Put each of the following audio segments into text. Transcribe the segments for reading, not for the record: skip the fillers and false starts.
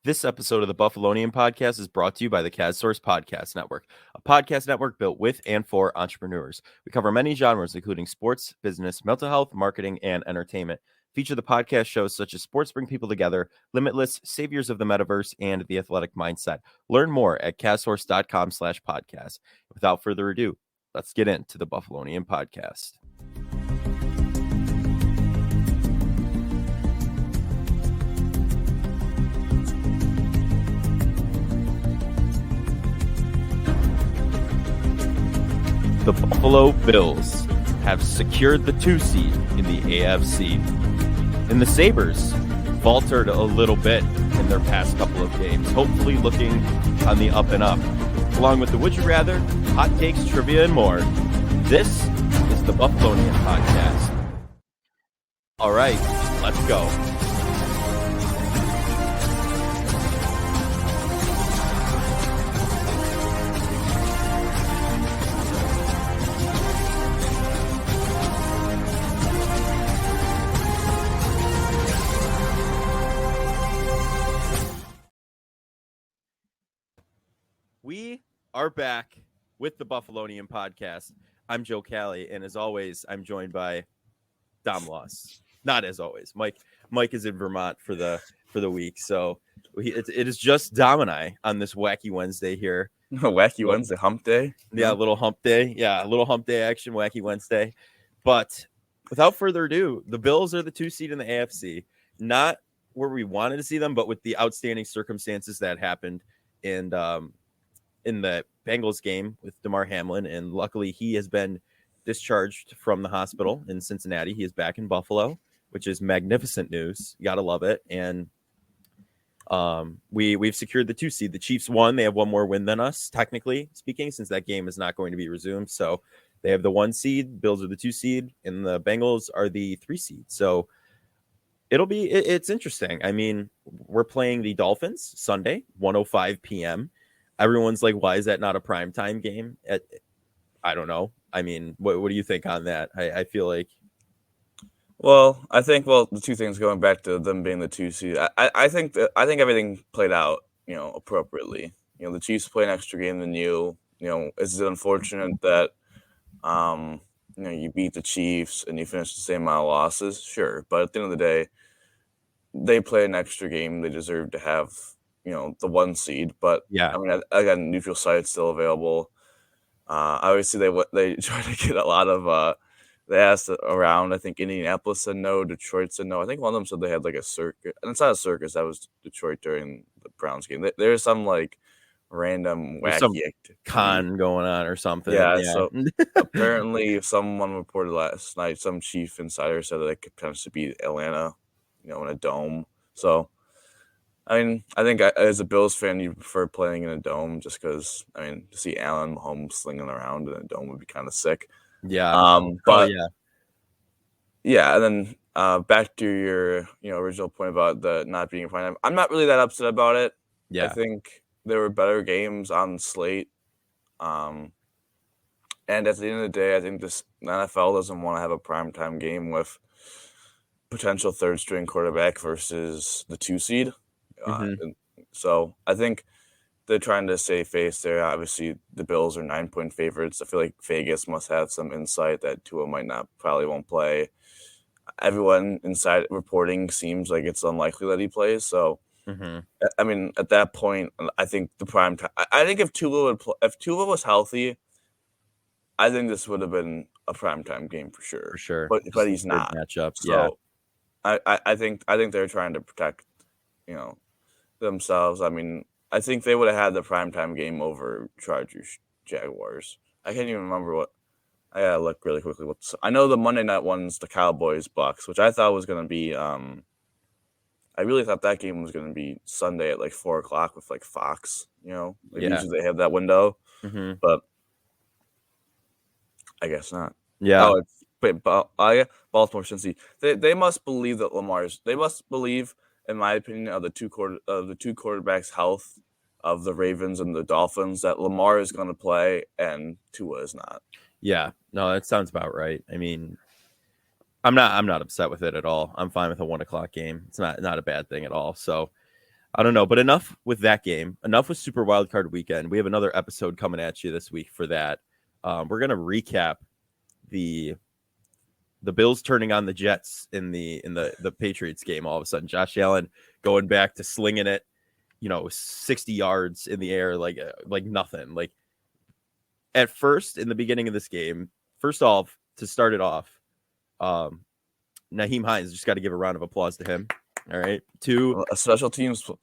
This episode of the Buffalonian Podcast is brought to you by the CADSource Podcast Network, a podcast network built with and for entrepreneurs. We cover many genres, including sports, business, mental health, marketing, and entertainment. Feature the podcast shows such as Sports Bring People Together, Limitless, Saviors of the Metaverse, and The Athletic Mindset. Learn more at cadsource.com/podcast. Without further ado, let's get into the Buffalonian Podcast. The Buffalo Bills have secured the 2 seed in the AFC. And the Sabres faltered a little bit in their past couple of games, hopefully looking on the up and up. Along with the Would You Rather, hot takes, trivia, and more, this is the Buffalonian Podcast. All right, let's go. We are back with the Buffalonian Podcast. I'm Joe Cali, and as always, I'm joined by Dom Loss. Not as always. Mike is in Vermont for the week, so it is just Dom and I on this wacky Wednesday here. Wacky Wednesday, hump day? Yeah, a little hump day. Yeah, a little hump day action, wacky Wednesday. But without further ado, the Bills are the 2 seed in the AFC. Not where we wanted to see them, but with the outstanding circumstances that happened in the Bengals game with Damar Hamlin, and luckily he has been discharged from the hospital in Cincinnati. He is back in Buffalo, which is magnificent news. You gotta love it. And we've secured the 2 seed. The Chiefs won. They have one more win than us, technically speaking, since that game is not going to be resumed. So they have the 1 seed. Bills are the 2 seed, and the Bengals are the 3 seed. So it's interesting. I mean, we're playing the Dolphins Sunday, 1:05 p.m. Everyone's like, why is that not a primetime game? I don't know. I mean, what do you think on that? I feel like. I think the 2 things going back to them being the 2 seed. I think everything played out, appropriately. The Chiefs play an extra game than you. Is it unfortunate that you beat the Chiefs and you finish the same amount of losses? Sure, but at the end of the day, they play an extra game. They deserve to have the 1 seed, but yeah, I mean, I got neutral sites still available. Obviously, they try to get a lot of. They asked around. I think Indianapolis said no. Detroit said no. I think one of them said they had like a circus, and it's not a circus. That was Detroit during the Browns game. There's some like random wacky some con going on or something. Yeah. So apparently, someone reported last night. Some chief insider said that it could potentially be Atlanta, in a dome. So. I mean, I think as a Bills fan, you prefer playing in a dome just because, to see Allen Mahomes slinging around in a dome would be kind of sick. Yeah. Yeah, and then back to your, original point about the not being a prime. I'm not really that upset about it. Yeah. I think there were better games on the slate. And at the end of the day, I think the NFL doesn't want to have a primetime game with potential third-string quarterback versus the 2 seed. So I think they're trying to save face there. Obviously, the Bills are 9-point favorites. I feel like Vegas must have some insight that Tua probably won't play. Everyone inside reporting seems like it's unlikely that he plays. So, I mean, at that point, I think the prime time. I think if Tua was healthy, I think this would have been a primetime game for sure. For sure, but he's not. Matchup. So, yeah. I think they're trying to protect, themselves. I mean, I think they would have had the primetime game over Chargers Jaguars. I can't even remember what. I gotta look really quickly. I know the Monday night one's the Cowboys Bucks, which I thought was gonna be. I really thought that game was gonna be Sunday at like 4:00 with like Fox. Usually they have that window, but I guess not. Yeah. Baltimore Cincy. They must believe that They must believe. In my opinion, of the two quarterbacks' health of the Ravens and the Dolphins, that Lamar is going to play and Tua is not. Yeah, no, that sounds about right. I mean, I'm not upset with it at all. I'm fine with a 1:00 game. It's not a bad thing at all. So I don't know, but enough with that game. Enough with Super Wildcard Weekend. We have another episode coming at you this week for that. We're gonna recap the Bills turning on the Jets in the Patriots game. All of a sudden, Josh Allen going back to slinging it, 60 yards in the air like nothing. Like at first, in the beginning of this game, first off, to start it off, Naheem Hines, just got to give a round of applause to him. All right, A special teams player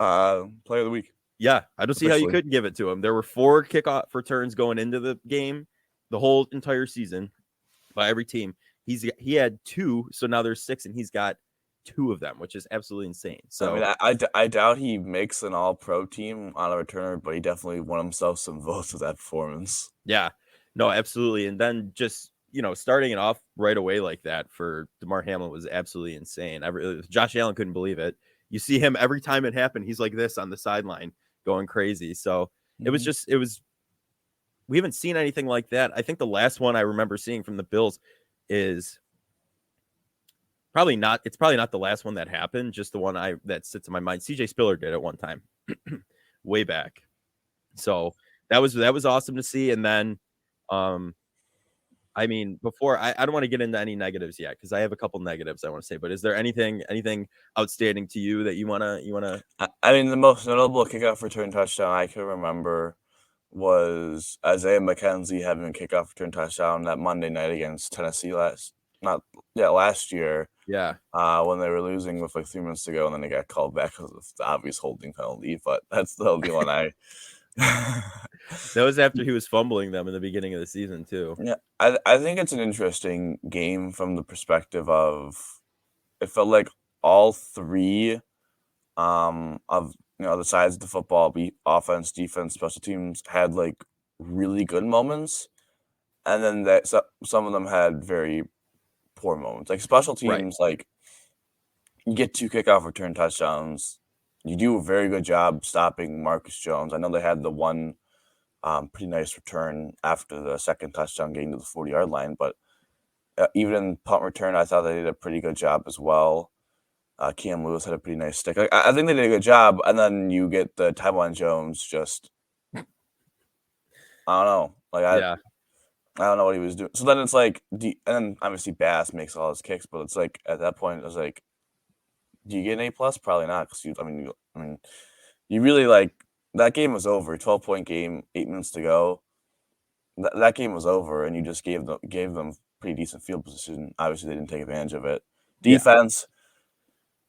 of the week. Yeah, I don't see how you couldn't give it to him. There were 4 kickoff returns going into the game, the whole entire season by every team. He had 2, so now there's 6, and he's got 2 of them, which is absolutely insane. So I mean, I doubt he makes an All-Pro team on a returner, but he definitely won himself some votes with that performance. Yeah, no, absolutely. And then just starting it off right away like that for DeMar Hamlin was absolutely insane. Josh Allen couldn't believe it. You see him every time it happened, he's like this on the sideline going crazy. So it was we haven't seen anything like that. I think the last one I remember seeing from the Bills is probably not the last one that happened, just the one that sits in my mind. CJ Spiller did it one time way back. So that was awesome to see. And then I mean, before I don't want to get into any negatives yet because I have a couple negatives I want to say. But is there anything outstanding to you that you wanna? I mean, the most notable kickoff return touchdown I can remember was Isaiah McKenzie having a kickoff return touchdown that Monday night against Tennessee last year. Yeah. When they were losing with like 3 minutes to go, and then they got called back because of the obvious holding penalty. But that's the only one I. That was after he was fumbling them in the beginning of the season too. Yeah, I think it's an interesting game from the perspective of it felt like all 3 of the sides of the football, offense, defense, special teams, had like really good moments, and then some of them had very poor moments. Like special teams, right. Like you get 2 kickoff return touchdowns. You do a very good job stopping Marcus Jones. I know they had the one pretty nice return after the second touchdown getting to the 40-yard line, but even in punt return, I thought they did a pretty good job as well. Cam Lewis had a pretty nice stick. Like, I think they did a good job, and then you get the Tywan Jones just I don't know. Like I don't know what he was doing. So then it's like, and then obviously Bass makes all his kicks, but it's like at that point it was like, do you get an A+? Probably not, because I mean, you really like that game was over. 12-point game, 8 minutes to go. That game was over, and you just gave them pretty decent field position. Obviously, they didn't take advantage of it. Defense,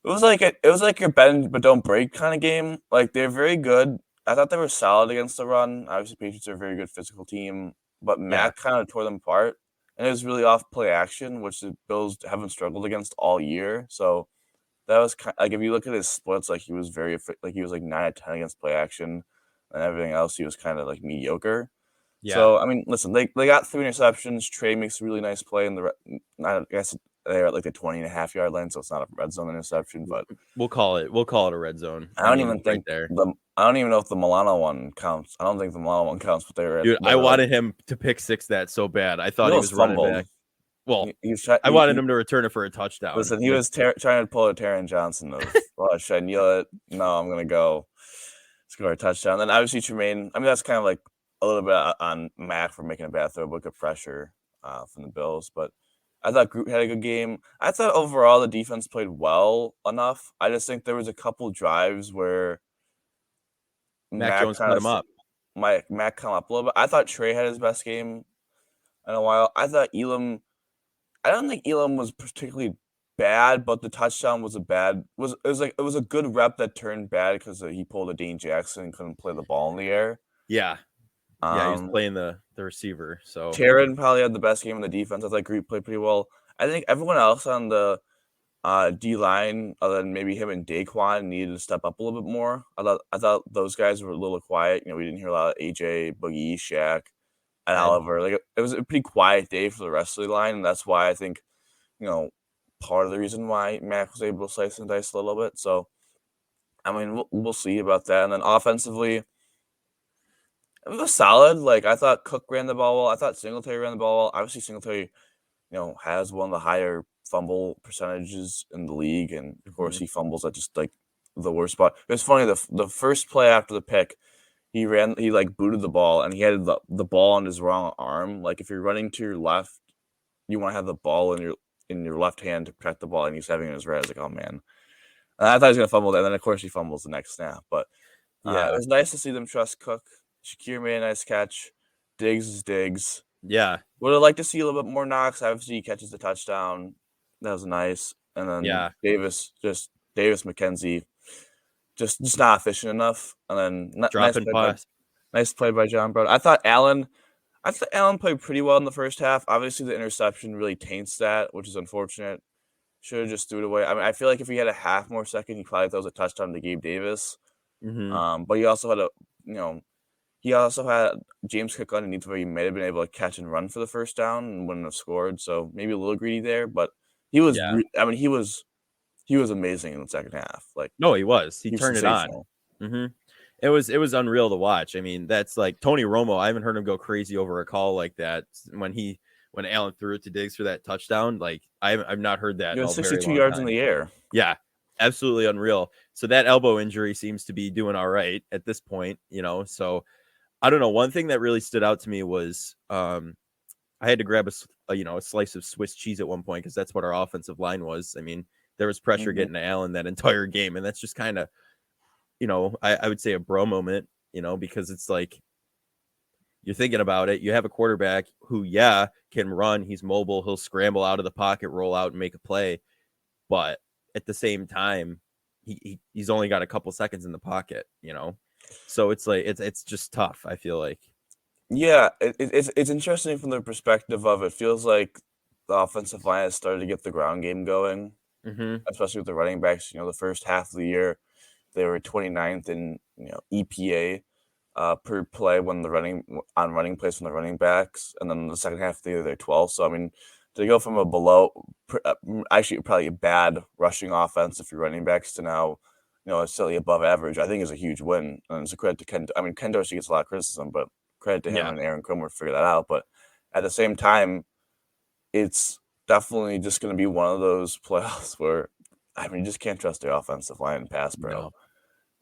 it was like your bend but don't break kind of game. Like they're very good. I thought they were solid against the run. Obviously, Patriots are a very good physical team, but Mac kind of tore them apart, and it was really off play action, which the Bills haven't struggled against all year. So that was kind of, like if you look at his splits, like he was like 9 out of 10 against play action, and everything else he was kind of like mediocre. Yeah. So I mean, listen, they got 3 interceptions. Trey makes a really nice play in I guess they're at like the 20.5-yard line, so it's not a red zone interception, but we'll call it a red zone. I don't even think there. I don't even know if the Milano one counts. I don't think the Milano one counts, but they were. Dude, I wanted him to pick 6 that so bad. I thought he was running back. Well, I wanted him to return it for a touchdown. Listen, he was trying to pull a Taron Johnson of, should I kneel it? No, I'm going to go score a touchdown. Then obviously Tremaine, I mean, that's kind of like a little bit on Mac for making a bad throw, but good pressure from the Bills. But I thought Groot had a good game. I thought overall the defense played well enough. I just think there was a couple drives where Mac Jones cut him up. Mac come up a little bit. I thought Trey had his best game in a while. I thought I don't think Elam was particularly bad, but the touchdown was it was a good rep that turned bad because he pulled a Dane Jackson and couldn't play the ball in the air. Yeah. He was playing the receiver. So Taron probably had the best game in the defense. I thought Greek played pretty well. I think everyone else on the D line, other than maybe him and Daquan, needed to step up a little bit more. I thought those guys were a little quiet. We didn't hear a lot of AJ, Boogie, Shaq, and Oliver. Like it was a pretty quiet day for the rest of the line, and that's why I think, part of the reason why Mac was able to slice and dice a little bit. So, I mean, we'll see about that. And then offensively, it was solid. Like I thought Cook ran the ball well. I thought Singletary ran the ball well. Obviously, Singletary, has one of the higher fumble percentages in the league, and of course, he fumbles at just like the worst spot. It was funny, the first play after the pick, he like booted the ball, and he had the ball on his wrong arm. Like if you're running to your left, you want to have the ball in your left hand to protect the ball, and he's having it in his right. I was like, oh man. And I thought he was gonna fumble that, and then of course he fumbles the next snap. But it was nice to see them trust Cook. Shakir made a nice catch. Diggs is Diggs. Yeah. Would have liked to see a little bit more Knox. Obviously, he catches the touchdown. That was nice. And then Davis McKenzie, just not efficient enough. And then nice play by John Brown. I thought Allen played pretty well in the first half. Obviously, the interception really taints that, which is unfortunate. Should have just threw it away. I mean, I feel like if he had a half more second, he probably throws a touchdown to Gabe Davis. Mm-hmm. But he also had James Cook underneath where he may have been able to catch and run for the first down and wouldn't have scored. So maybe a little greedy there, but he was. Yeah. He was amazing in the second half. Like no, he was. He turned it on. Mm-hmm. It was unreal to watch. I mean, that's like Tony Romo. I haven't heard him go crazy over a call like that when Allen threw it to Diggs for that touchdown. Like I've not heard that. 62 yards in the air. Yeah, absolutely unreal. So that elbow injury seems to be doing all right at this point. So I don't know. One thing that really stood out to me was I had to grab a slice of Swiss cheese at one point because that's what our offensive line was. I mean, there was pressure getting to Allen that entire game, and that's just kind of, I would say a bro moment, because it's like you're thinking about it. You have a quarterback who, can run. He's mobile. He'll scramble out of the pocket, roll out, and make a play. But at the same time, he's only got a couple seconds in the pocket, So it's like it's just tough. I feel like. Yeah, it's interesting from the perspective of it feels like the offensive line has started to get the ground game going, especially with the running backs. The first half of the year, they were 29th in EPA per play when running plays from the running backs, and then the second half of the year they're 12th. So I mean, to go from actually probably a bad rushing offense if you're running backs to now, it's slightly above average, I think is a huge win, and it's a credit to Ken. I mean, Ken Dorsey gets a lot of criticism, but credit to him and Aaron Cromer to figure that out. But at the same time, it's definitely just going to be one of those playoffs where, I mean, you just can't trust the offensive line and pass pro. No.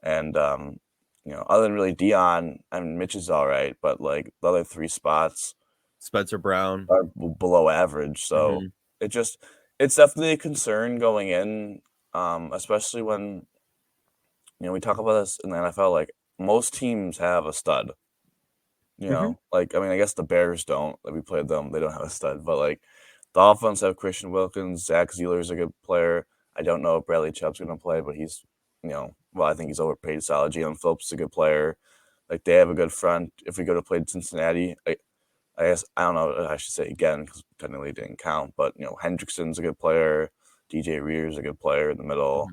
And, other than really Dion, I mean, Mitch is all right, but like the other three spots, Spencer Brown are below average. So it's definitely a concern going in, especially when, we talk about this in the NFL, like most teams have a stud. Like, I mean, I guess the Bears don't. Like, we played them. They don't have a stud. But, like, the offense have Christian Wilkins. Zach Zeeler's a good player. I don't know if Bradley Chubb's going to play, but he's, I think he's overpaid solid. Jalen Phillips is a good player. Like, they have a good front. If we go to play Cincinnati, I guess, I don't know, I should say again, because technically it didn't count. But, Hendrickson's a good player. DJ Reader's a good player in the middle.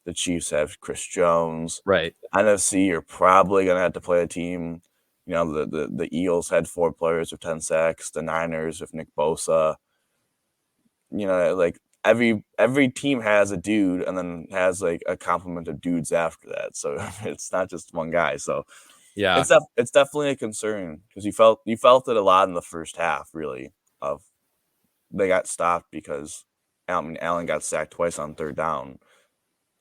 The Chiefs have Chris Jones. Right. NFC, you're probably going to have to play a team. The Eagles had 4 players with 10 sacks. The Niners with Nick Bosa. Like every team has a dude and then has like a complement of dudes after that. So it's not just one guy. So yeah, it's definitely a concern because you felt it a lot in the first half. Really, of they got stopped because Allen got sacked twice on third down,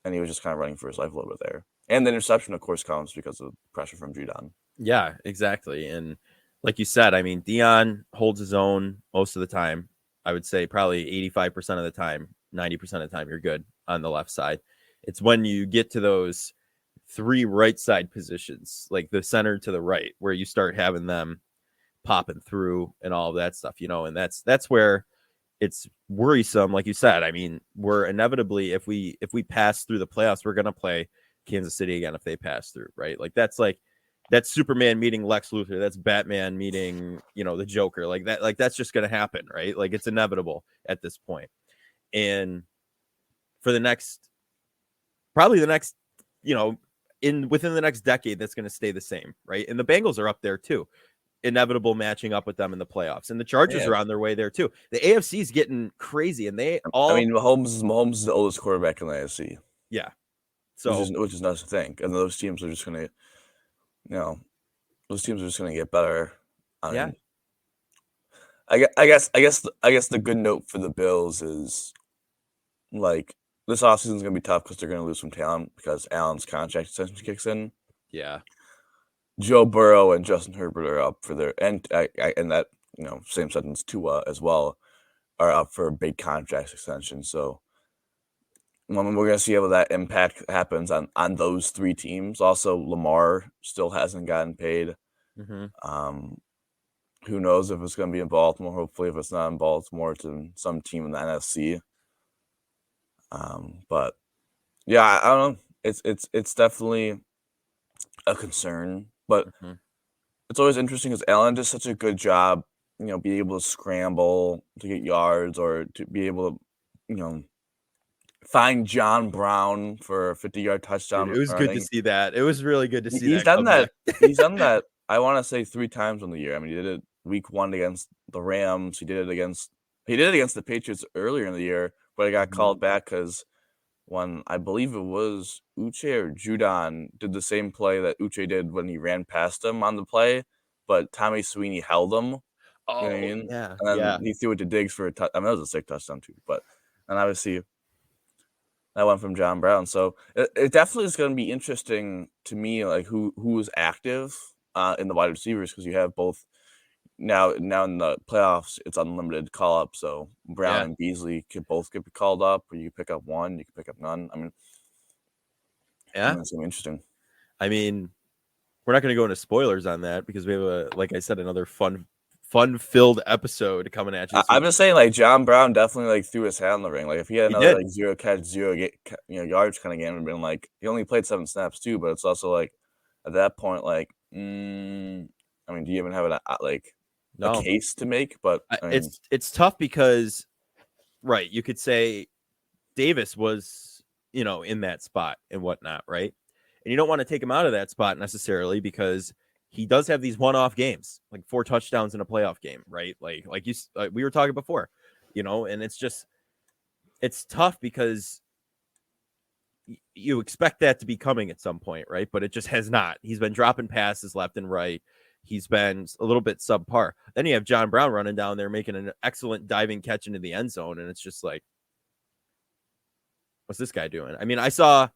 and he was just kind of running for his life a little bit there. And the interception, of course, comes because of pressure from Judon. Yeah, exactly. And like you said, I mean, Dion holds his own most of the time. I would say probably 85% of the time, 90% of the time, you're good on the left side. It's when you get to those 3 right side positions, like the center to the right, where you start having them popping through and all of that stuff, and that's where it's worrisome. Like you said, I mean, we're inevitably, if we pass through the playoffs, we're going to play Kansas City again if they pass through, right? Like that's Superman meeting Lex Luthor. That's Batman meeting, the Joker. Like that, that's just going to happen, right? Like it's inevitable at this point. And for probably the next, within the next decade, that's going to stay the same, right? And the Bengals are up there too. Inevitable matching up with them in the playoffs, and the Chargers are on their way there too. The AFC is getting crazy, and Mahomes is the oldest quarterback in the AFC. Yeah, so which is nuts to think, and those teams are just going to, those teams are just going to get better. I mean, I guess the good note for the Bills is like this offseason is going to be tough because they're going to lose some talent because Allen's contract extension kicks in. Yeah. Joe Burrow and Justin Herbert are up for their and that same sentence Tua as well are up for a big contract extension. So we're going to see how that impact happens on those three teams. Also, Lamar still hasn't gotten paid. Mm-hmm. Who knows if it's going to be in Baltimore? Hopefully, if it's not in Baltimore, it's in some team in the NFC. But yeah, I don't know. It's definitely a concern, but Mm-hmm. it's always interesting because Allen does such a good job, being able to scramble to get yards or to be able to, find John Brown for a 50-yard touchdown. Dude, it was good to see that. It was really good to see He's that done that. comeback. He's done that. I want to say 3 times in the year. I mean, he did it week 1 against the Rams. He did it against the Patriots earlier in the year, but it got Mhm. called back because when I believe it was Uche or Judon did the same play that Uche did when he ran past him on the play, but Tommy Sweeney held him. You know what I Oh, mean? yeah. And then Yeah. he threw it to Diggs for a touchdown. I mean, that was a sick touchdown too. And obviously that went from John Brown. So it definitely is going to be interesting to me, like who is active in the wide receivers, because you have both now in the playoffs. It's unlimited call up, so Brown Yeah. and Beasley could both get called up, or you pick up one, you can pick up none. I mean, Yeah. it's gonna be interesting. I mean, we're not going to go into spoilers on that because we have like I said, another fun-filled episode coming at you. I'm just saying, like John Brown definitely like threw his hat in the ring. Like if he had another did. like 0 catch, 0 yards kind of game, it'd been like he only played 7 snaps too. But it's also like at that point, like I mean, do you even have a No. case to make? But I mean, It's tough because, right, you could say Davis was, in that spot and whatnot, right? And you don't want to take him out of that spot necessarily because he does have these one-off games, like 4 touchdowns in a playoff game, right? Like we were talking before, and it's tough because you expect that to be coming at some point, right? But it just has not. He's been dropping passes left and right. He's been a little bit subpar. Then you have John Brown running down there making an excellent diving catch into the end zone, and it's just like, what's this guy doing? I mean, I saw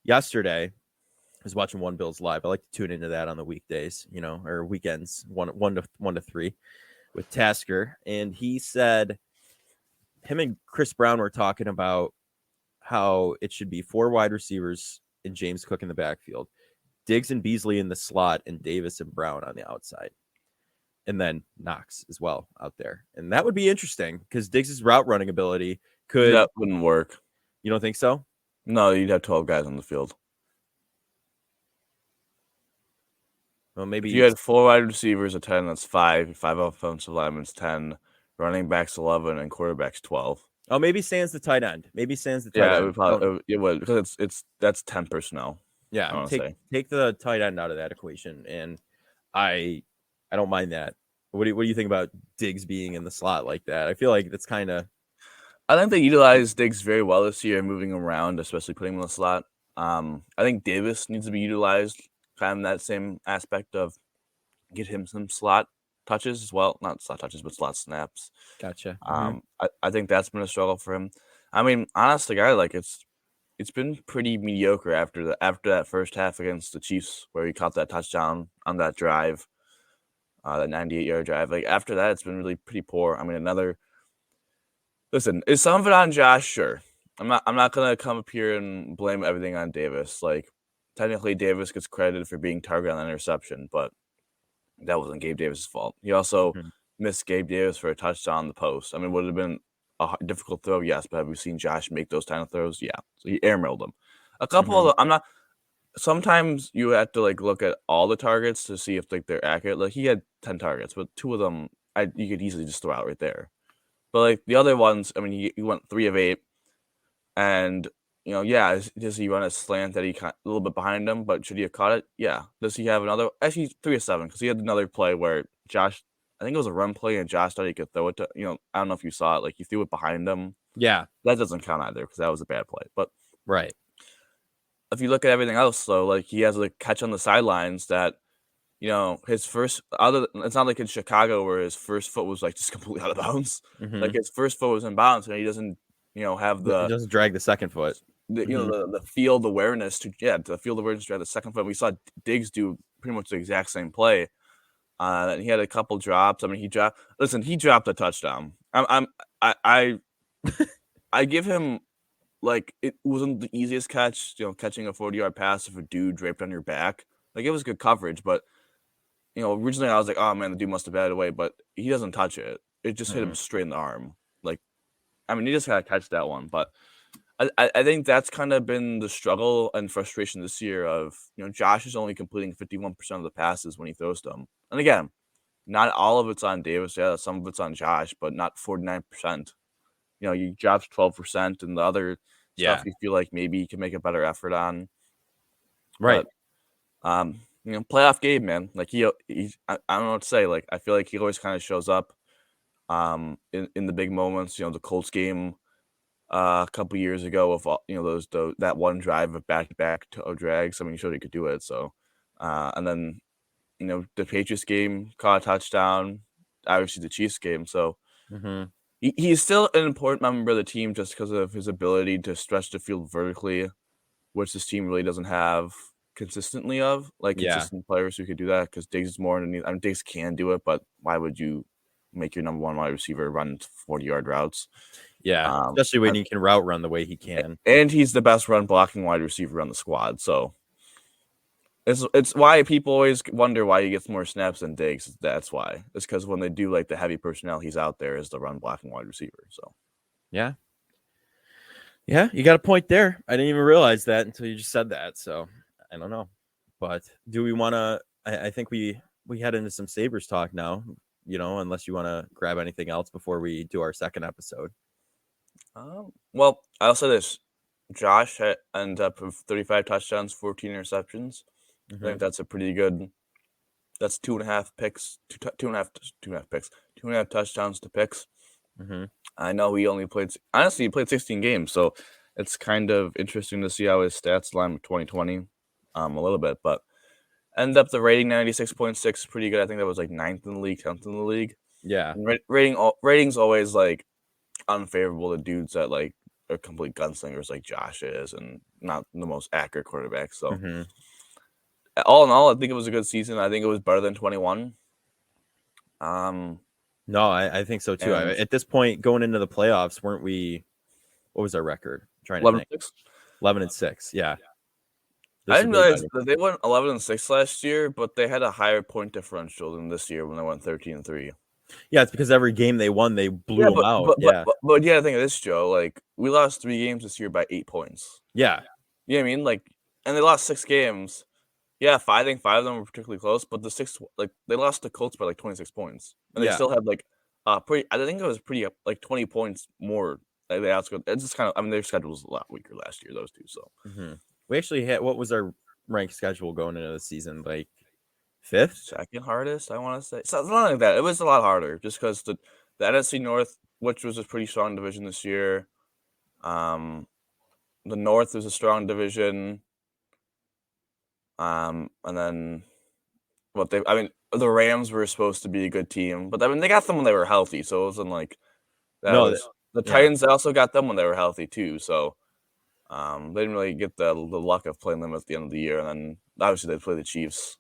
yesterday, I was watching One Bills live. I like to tune into that on the weekdays, or weekends, one to 3 with Tasker, and he said him and Chris Brown were talking about how it should be 4 wide receivers and James Cook in the backfield, Diggs and Beasley in the slot, and Davis and Brown on the outside, and then Knox as well out there. And that would be interesting because Diggs' route running ability could. that wouldn't work. You don't think so? No, you'd have 12 guys on the field. Well, maybe if you had 4 wide receivers at 10, that's 5. 5 offensive linemen, 10. Running backs 11 and quarterbacks 12. Oh, maybe Sans the tight end. Yeah, it would because that's 10 personnel. Yeah, take the tight end out of that equation, and I don't mind that. What do you think about Diggs being in the slot like that? I feel like that's kind of. I think they utilized Diggs very well this year, moving him around, especially putting him in the slot. I think Davis needs to be utilized kind of in that same aspect of get him some slot touches as well. Not slot touches, but slot snaps. Gotcha. I think that's been a struggle for him. I mean, honestly, guy, like it's been pretty mediocre after that first half against the Chiefs, where he caught that touchdown on that drive, that 98-yard drive. Like after that, it's been really pretty poor. I mean, listen, is some of it on Josh? Sure. I'm not gonna come up here and blame everything on Davis. Like technically, Davis gets credited for being targeted on an interception, but that wasn't Gabe Davis' fault. He also missed Gabe Davis for a touchdown on the post. I mean, would it have been a difficult throw? Yes, but have we seen Josh make those kind of throws? Yeah. So he airmailed them. A couple of them, I'm not. Sometimes you have to look at all the targets to see if they're accurate. Like he had 10 targets, but 2 of them you could easily just throw out right there. But the other ones, I mean, he went 3 of 8, and does he run a slant that he a little bit behind him? But should he have caught it? Yeah. Does he have another? Actually, 3 of 7 because he had another play where Josh, I think it was a run play, and Josh thought he could throw it to. I don't know if you saw it. Like he threw it behind him. Yeah, that doesn't count either because that was a bad play. But right. If you look at everything else, though, like he has a catch on the sidelines that. His first it's not like in Chicago where his first foot was just completely out of bounds. Like his first foot was in bounds and he doesn't have It doesn't drag the second foot. the field awareness to field awareness to the second foot. We saw Diggs do pretty much the exact same play. And he had a couple drops. I mean, he dropped a touchdown. I give him, like, it wasn't the easiest catch, catching a 40-yard pass of a dude draped on your back. Like, it was good coverage, but originally I was like, oh man, the dude must have batted away, but he doesn't touch it. It just hit him straight in the arm. Like, I mean, he just gotta catch that one, but I think that's kind of been the struggle and frustration this year of, Josh is only completing 51% of the passes when he throws them. And again, not all of it's on Davis. Yeah, some of it's on Josh, but not 49%. He drops 12%, and the other stuff you feel like maybe you can make a better effort on. Right. But, playoff game, man. Like I don't know what to say. Like, I feel like he always kind of shows up in the big moments. The Colts game a couple years ago of that one drive of back-to-back toe drags. I mean, he showed he could do it. So, and then the Patriots game caught a touchdown. Obviously, the Chiefs game. So he's still an important member of the team just because of his ability to stretch the field vertically, which this team really doesn't have consistently of, like, consistent players who could do that, because Diggs is more underneath. I mean, Diggs can do it, but why would you make your number one wide receiver run 40-yard routes? Yeah, especially when he can route run the way he can. And he's the best run blocking wide receiver on the squad. So it's why people always wonder why he gets more snaps than Diggs. That's why. It's because when they do, like, the heavy personnel, he's out there as the run blocking wide receiver. So yeah, you got a point there. I didn't even realize that until you just said that. So I don't know, but do we want to? I think we head into some Sabres talk now. Unless you want to grab anything else before we do our second episode. Well, I'll say this: Josh ended up with 35 touchdowns, 14 interceptions. I think that's a pretty good. That's 2.5 picks, 2.5 touchdowns to picks. I know he played 16 games, so it's kind of interesting to see how his stats line with 2020 a little bit, but ended up the rating 96.6, pretty good. I think that was like 9th in the league, 10th in the league. Yeah. And ratings always, like, unfavorable to dudes that, like, are complete gunslingers like Josh is and not the most accurate quarterback. So all in all, I think it was a good season. I think it was better than 21. No, I think so too. At this point, going into the playoffs, weren't we? What was our record? I'm trying to think. 11-6. Yeah. I didn't realize that they went 11-6 last year, but they had a higher point differential than this year when they went 13-3. Yeah, it's because every game they won, they blew them out. But you gotta think of this, Joe. Like, we lost 3 games this year by 8 points. Yeah. You know what I mean? Like, and they lost 6 games. Yeah, I think 5 of them were particularly close, but the 6, like, they lost the Colts by like 26 points, and they still had like I think it was pretty like 20 points more. Like, they outscored. It's just kind of. I mean, their schedule was a lot weaker last year. Those two. So we actually had. What was our ranked schedule going into the season? Like 5th, second hardest, I want to say. Something like that. It was a lot harder just because the NFC North, which was a pretty strong division this year. The North is a strong division. And then the Rams were supposed to be a good team, but I mean, they got them when they were healthy, so it wasn't like that. The Titans also got them when they were healthy too, so they didn't really get the luck of playing them at the end of the year. And then obviously they play the Chiefs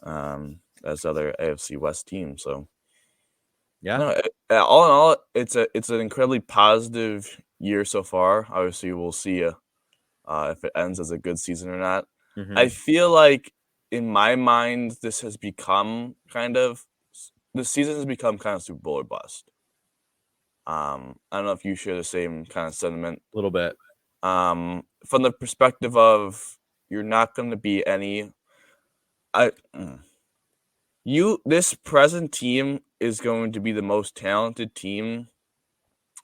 as other AFC West team. So all in all, it's an incredibly positive year so far. Obviously, we'll see if it ends as a good season or not. I feel like, in my mind, this season has become kind of Super Bowl or bust. I don't know if you share the same kind of sentiment. A little bit. From the perspective of, you're not going to be any. This present team is going to be the most talented team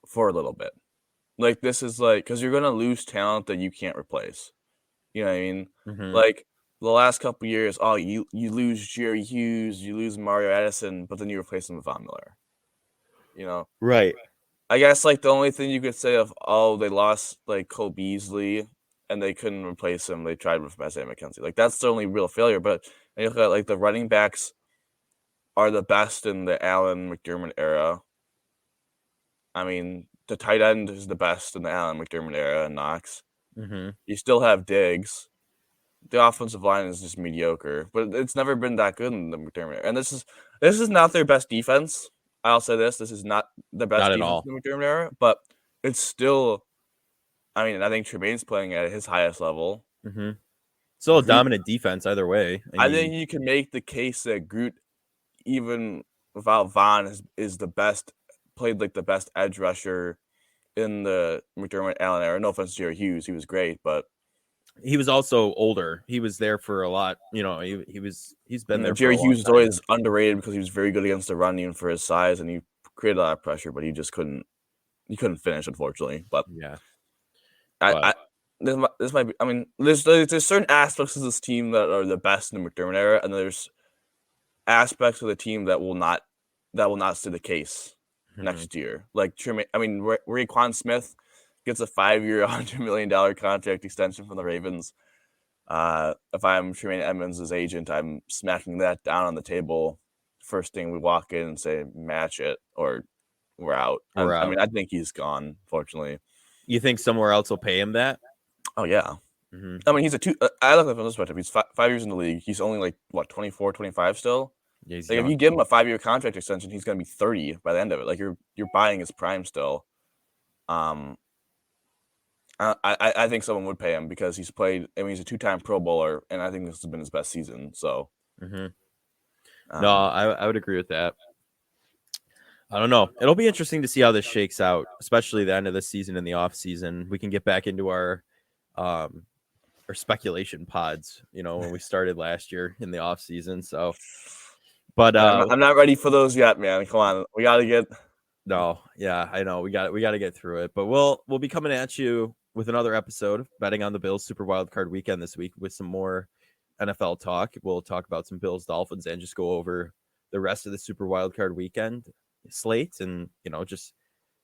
for a little bit. Like, this is like, because you're going to lose talent that you can't replace. You know what I mean? Like, the last couple years, you lose Jerry Hughes, you lose Mario Addison, but then you replace him with Von Miller. Right. I guess, like, the only thing you could say of, they lost, like, Cole Beasley and they couldn't replace him. They tried with Isaiah McKenzie. Like, that's the only real failure. But you look at, like, the running backs are the best in the Allen McDermott era. I mean, the tight end is the best in the Allen McDermott era, and Knox. Mm-hmm. You still have Diggs. The offensive line is just mediocre, but it's never been that good in the McDermott era. And this is not their best defense. I'll say this: this is not the best Not at defense all. in the McDermott era, but it's still. I mean, I think Tremaine's playing at his highest level. Mm-hmm. Still a dominant defense either way. I think you can make the case that Groot, even without Vaughn, is the best, played like the best edge rusher in the McDermott Allen era. No offense to Jerry Hughes, he was great, but he was also older. He was there for a lot. He's been there. Jerry for a long Hughes is time. always underrated because he was very good against the run, even for his size, and he created a lot of pressure, but he just couldn't. He couldn't finish, unfortunately. But yeah, this might be. I mean, there's certain aspects of this team that are the best in the McDermott era, and there's aspects of the team that will not stay the case next year. Like Tremaine, I mean, Raekwon Smith gets a 5-year, $100 million contract extension from the Ravens. If I'm Tremaine Edmonds' agent, I'm smacking that down on the table. First thing we walk in and say, match it, or we're out. I mean, I think he's gone, fortunately. You think somewhere else will pay him that? Oh, yeah. Mm-hmm. I mean, he's I look at it from this perspective. He's 5 years in the league. He's only 24, 25 still. Yeah, if you give him a 5-year contract extension, he's going to be 30 by the end of it. Like you're buying his prime still. I think someone would pay him because he's played. I mean, he's a 2-time Pro Bowler, and I think this has been his best season. So, no, I would agree with that. I don't know. It'll be interesting to see how this shakes out, especially the end of the season and the off season. We can get back into our speculation pods, when we started last year in the off season. So, but I'm not ready for those yet, man. Come on, we got to get. No, yeah, I know we got to get through it, but we'll be coming at you with another episode betting on the Bills Super Wild Card Weekend this week with some more NFL talk. We'll talk about some Bills Dolphins and just go over the rest of the Super Wild Card Weekend slate and just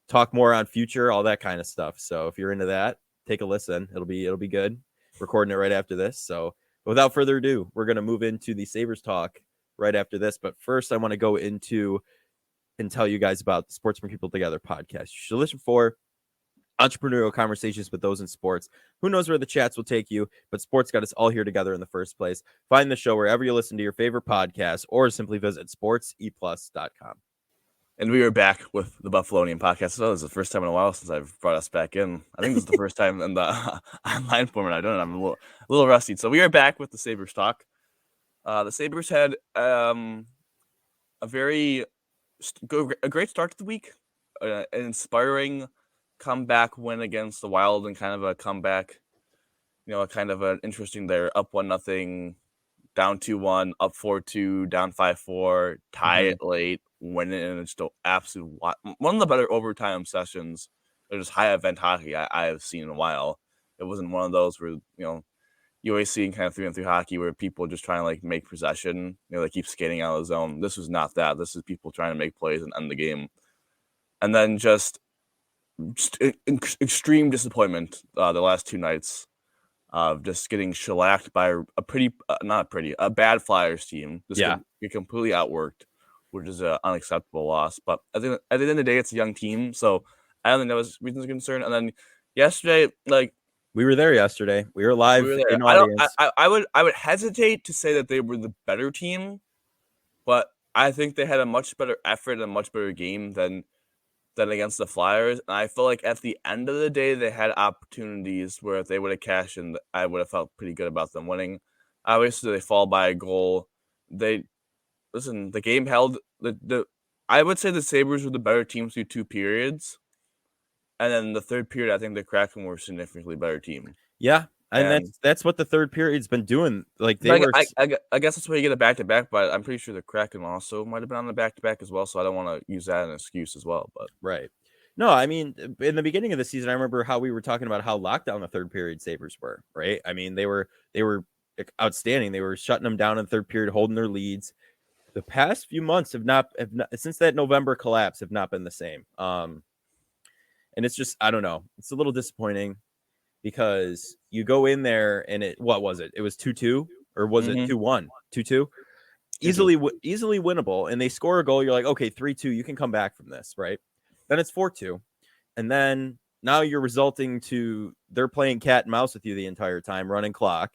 talk more on future, all that kind of stuff. So if you're into that, take a listen. It'll be good. Recording it right after this. So without further ado, we're going to move into the Sabres talk right after this. But first, I want to go into and tell you guys about the Sports Bring People Together podcast. You should listen for entrepreneurial conversations with those in sports. Who knows where the chats will take you, but sports got us all here together in the first place. Find the show wherever you listen to your favorite podcast or simply visit sportseplus.com. And we are back with the Buffalonian podcast. So this is the first time in a while since I've brought us back in. I think this is the first time in the online format I've done it. I'm a little rusty. So we are back with the Sabres talk. The Sabres had a great start to the week, an inspiring comeback win against the Wild, and kind of a comeback, kind of an interesting. They're up 1-0, down 2-1, up 4-2, down 5-4, tie it late, win it, and it's still absolute one of the better overtime sessions or just high event hockey I have seen in a while. It wasn't one of those where you always see in kind of 3-on-3 hockey where people are just trying to make possession. They keep skating out of the zone. This was not that. This is people trying to make plays and end the game. And then just extreme disappointment the last 2 nights of just getting shellacked by a bad Flyers team. Get completely outworked, which is an unacceptable loss. But at the end of the day, it's a young team, so I don't think that was reasons of concern. And then yesterday, we were there yesterday. We were live in audience. I would hesitate to say that they were the better team, but I think they had a much better effort and a much better game than against the Flyers. And I feel like at the end of the day, they had opportunities where if they would have cashed in, I would have felt pretty good about them winning. Obviously, they fall by a goal. The game held. I would say the Sabres were the better team through 2 periods. And then the third period, I think the Kraken were a significantly better team. Yeah, and that's what the third period's been doing. I guess that's why you get a back-to-back, but I'm pretty sure the Kraken also might have been on the back-to-back as well, so I don't want to use that as an excuse as well. But right. No, I mean, in the beginning of the season, I remember how we were talking about how locked down the third period Sabres were, right? I mean, they were outstanding. They were shutting them down in the third period, holding their leads. The past few months have not since that November collapse have not been the same. And it's just, I don't know. It's a little disappointing because you go in there and what was it? It was 2-2 or was it 2-1? 2-2? Easily winnable. And they score a goal. You're like, okay, 3-2. You can come back from this, right? Then it's 4-2. And then now you're resulting to they're playing cat and mouse with you the entire time, running clock,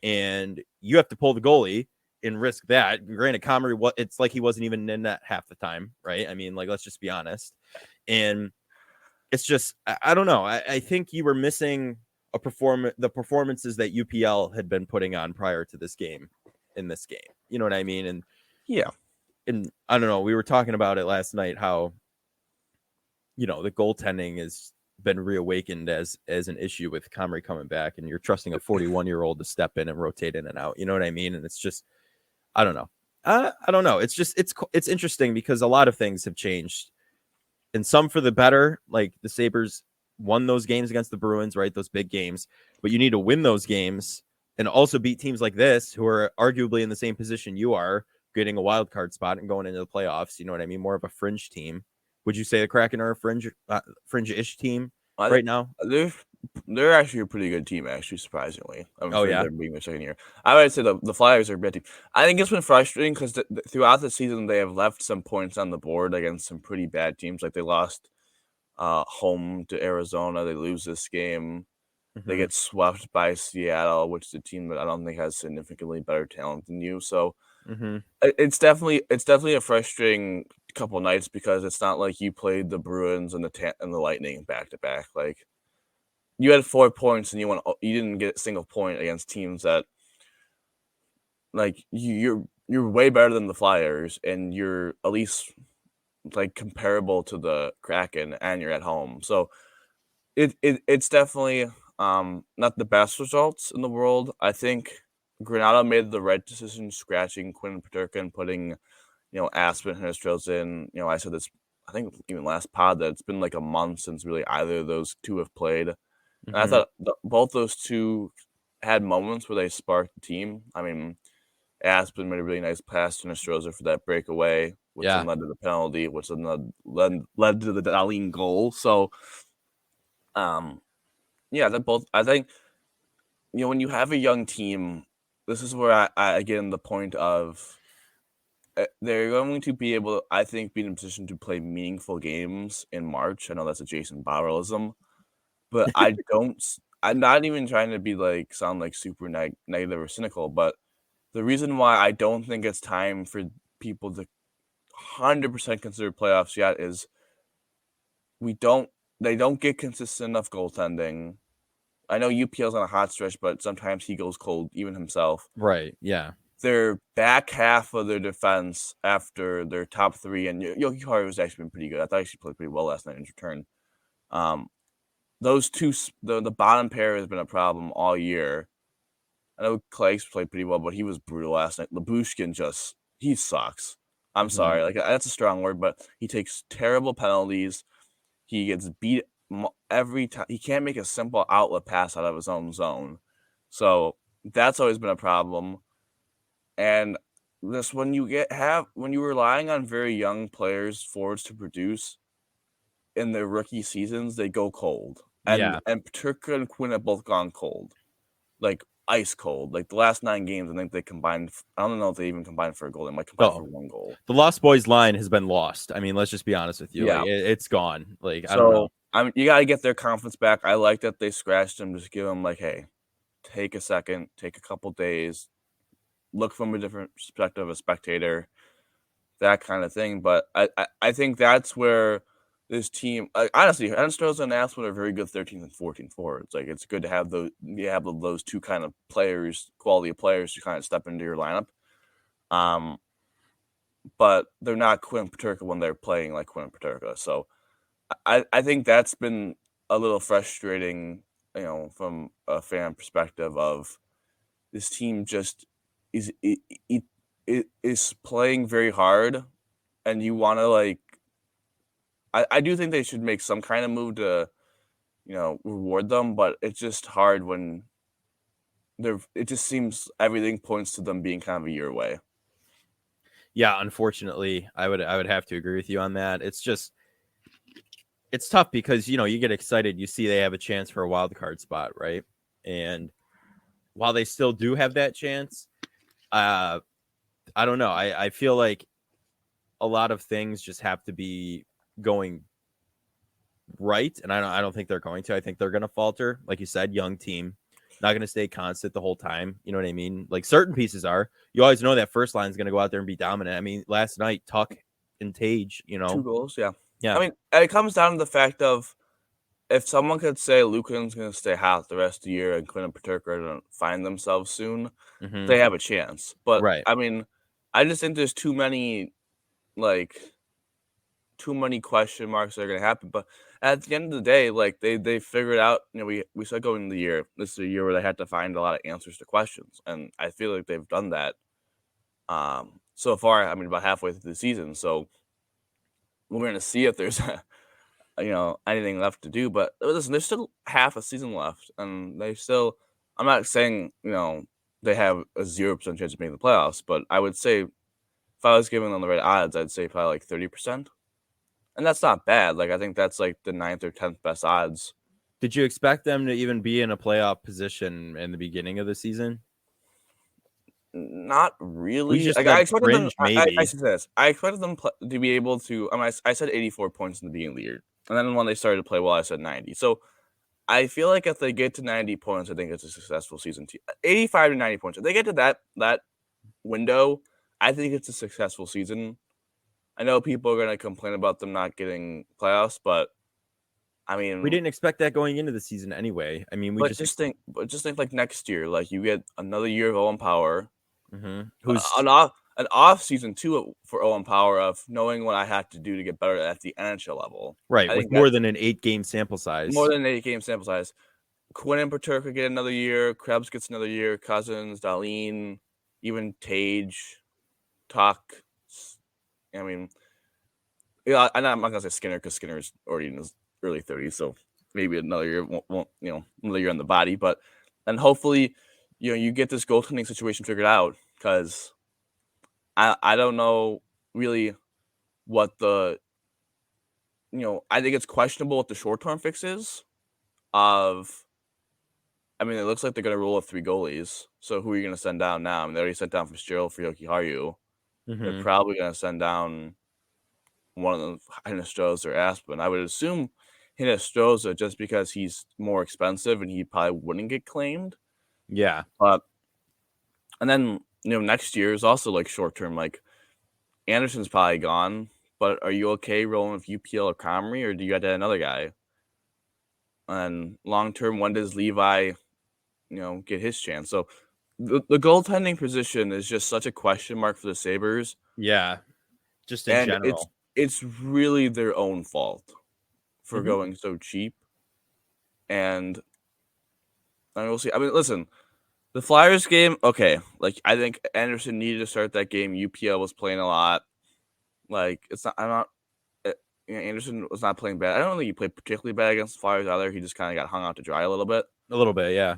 and you have to pull the goalie and risk that. Granted, Comrie, it's like he wasn't even in that half the time, right? I mean, like, let's just be honest. And it's just, I don't know. I think you were missing the performances that UPL had been putting on prior to this game in this game. You know what I mean? And Yeah. And I don't know, we were talking about it last night, how, the goaltending has been reawakened as an issue with Comrie coming back, and you're trusting a 41-year-old to step in and rotate in and out. You know what I mean? And it's just, I don't know. I don't know. It's just, it's interesting because a lot of things have changed, and some for the better. Like the Sabres won those games against the Bruins, right? Those big games, but you need to win those games and also beat teams like this, who are arguably in the same position you are, getting a wild card spot and going into the playoffs. You know what I mean? More of a fringe team. Would you say the Kraken are a fringe-ish team right now? They're actually a pretty good team, actually, surprisingly. I'm Oh, afraid yeah? they're being their second year. I would say the Flyers are a bad team. I think it's been frustrating because throughout the season they have left some points on the board against some pretty bad teams. Like they lost home to Arizona. They lose this game. They get swept by Seattle, which is a team that I don't think has significantly better talent than you. So it's definitely a frustrating couple nights because it's not like you played the Bruins and the Lightning back to back. Like you had 4 points and you didn't get a single point against teams that like you're way better than the Flyers and you're at least like comparable to the Kraken and you're at home. So it's definitely not the best results in the world. I think Granado made the right decision scratching Quinn Peterka and putting, Aspen Hinnistros in. I said this, I think even last pod, that it's been like a month since really either of those two have played. And I thought both those two had moments where they sparked the team. I mean, Aspen made a really nice pass to Hinnistros for that breakaway, which then led to the penalty, which then led to the Dahlin goal. So, yeah, that both. I think when you have a young team, this is where I get in the point of they're going to be able, I think, be in a position to play meaningful games in March. I know that's a Jason Bauerlism, but I'm not even trying to be like sound like super negative or cynical, but the reason why I don't think it's time for people to 100% consider playoffs yet is they don't get consistent enough goaltending. I know UPL's on a hot stretch, but sometimes he goes cold, even himself. Right, yeah. Their back half of their defense after their top three, and Yogi Hara has actually been pretty good. I thought he played pretty well last night in his return. Those two, the bottom pair has been a problem all year. I know Clagg's played pretty well, but he was brutal last night. Labushkin he sucks. I'm sorry. Like, that's a strong word, but he takes terrible penalties. He gets beat every time. He can't make a simple outlet pass out of his own zone. So that's always been a problem. And this, when you're relying on very young players, forwards to produce in their rookie seasons, they go cold. And Peterka and Quinn have both gone cold. Like ice cold. Like the last 9 games, I think they combined. I don't know if they even combined for a goal. They might combine for 1 goal. The Lost Boys line has been lost. I mean, let's just be honest with you. Yeah. Like, it's gone. Like, I don't know. You got to get their confidence back. I like that they scratched them. Just give them like, hey, take a second, take a couple days, look from a different perspective of a spectator, that kind of thing. But I think that's where this team, honestly, Hinnistros and Aspen are very good 13th and 14th forwards. Like, it's good to have those two kind of players, quality of players, to kind of step into your lineup. But they're not Quinn Peterka when they're playing like Quinn Peterka. So I think that's been a little frustrating, from a fan perspective of this team just is playing very hard, and you want to like. I do think they should make some kind of move to, reward them, but it's just hard when it just seems everything points to them being kind of a year away. Yeah, unfortunately, I would have to agree with you on that. It's tough because, you get excited, you see they have a chance for a wild card spot, right? And while they still do have that chance, I don't know. I feel like a lot of things just have to be going right, and I don't think they're going to. I think they're going to falter. Like you said, young team, not going to stay constant the whole time. You know what I mean? Like certain pieces are. You always know that first line is going to go out there and be dominant. I mean, last night Tuck and Tage. 2 goals, yeah. Yeah. I mean, it comes down to the fact of if someone could say Lukan's going to stay hot the rest of the year and Quinn and Paterka are going to find themselves soon, they have a chance. But, Right. I mean, I just think there's too many question marks that are going to happen. But at the end of the day, like, they figured out, we said going into the year, this is a year where they had to find a lot of answers to questions. And I feel like they've done that so far, I mean, about halfway through the season. So we're going to see if there's anything left to do. But listen, there's still half a season left, and I'm not saying they have a 0% chance of making the playoffs, but I would say if I was giving them the right odds, I'd say probably like 30%, and that's not bad. Like I think that's like the 9th or 10th best odds. Did you expect them to even be in a playoff position in the beginning of the season? Not really. We just Like, said I expected them. maybe. I said this. I expected them to be able to. I mean, I said 84 points in the beginning of the year, and then when they started to play well, I said 90. So I feel like if they get to 90 points, I think it's a successful season. 85 to 90 points. If they get to that window, I think it's a successful season. I know people are going to complain about them not getting playoffs, but I mean, we didn't expect that going into the season anyway. I mean, just think like next year, like you get another year of Owen Power. Who's an off season too for Owen Power of knowing what I have to do to get better at the NHL level. right with more than an 8-game sample size. More than an 8-game sample size. Quinn and Paterka get another year. Krebs gets another year. Cousins, Dahlin, even Tage, Tuck. I mean, I'm not gonna say Skinner because Skinner's already in his early 30s, so maybe another year won't another year on the body. But and hopefully, you get this goaltending situation figured out because I don't know really what the I think it's questionable what the short-term fix is of. I mean, it looks like they're going to roll with 3 goalies. So who are you going to send down now? I mean, they already sent down Fitzgerald for Yoki Haru. They're probably going to send down one of them, Hinostroza or Aspen. I would assume Hinostroza just because he's more expensive and he probably wouldn't get claimed. Yeah. But and then next year is also like short term. Like Anderson's probably gone, but are you okay rolling with UPL or Comrie, or do you have to add another guy? And long term, when does Levi, get his chance? So the goaltending position is just such a question mark for the Sabres. Yeah, just in general. It's really their own fault for going so cheap. And we'll see. I mean, listen, the Flyers game, okay. Like, I think Anderson needed to start that game. UPL was playing a lot. Like, Anderson was not playing bad. I don't think he played particularly bad against the Flyers either. He just kind of got hung out to dry a little bit. A little bit, yeah.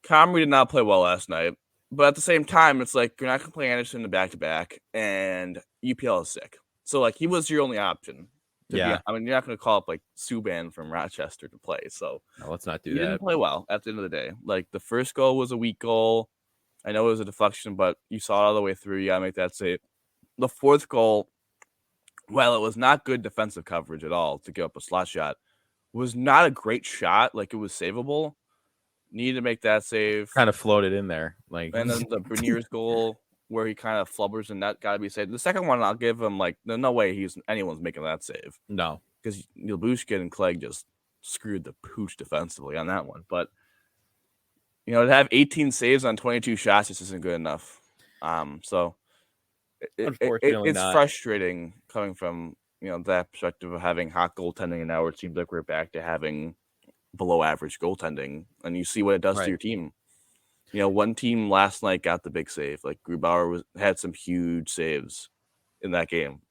Comrie did not play well last night. But at the same time, it's like you're not going to play Anderson in the back-to-back, and UPL is sick. So, like, he was your only option. Yeah. I mean, you're not going to call up, like, Subban from Rochester to play. So, no, let's not do that. He didn't play well at the end of the day. Like, the first goal was a weak goal. I know it was a deflection, but you saw it all the way through. You got to make that save. The fourth goal, while it was not good defensive coverage at all to give up a slot shot, was not a great shot. Like, it was savable. Needed to make that save. Kind of floated in there. And then the Bernier's goal where he kind of flubbers and that got to be saved. The second one, I'll give him, like, there's no way anyone's making that save. No. Because Bushkin and Clegg just screwed the pooch defensively on that one. But, to have 18 saves on 22 shots just isn't good enough. So it's frustrating coming from, that perspective of having hot goaltending, and now it seems like we're back to having below average goaltending, and you see what it does to your team. One team last night got the big save. Like Grubauer had some huge saves in that game.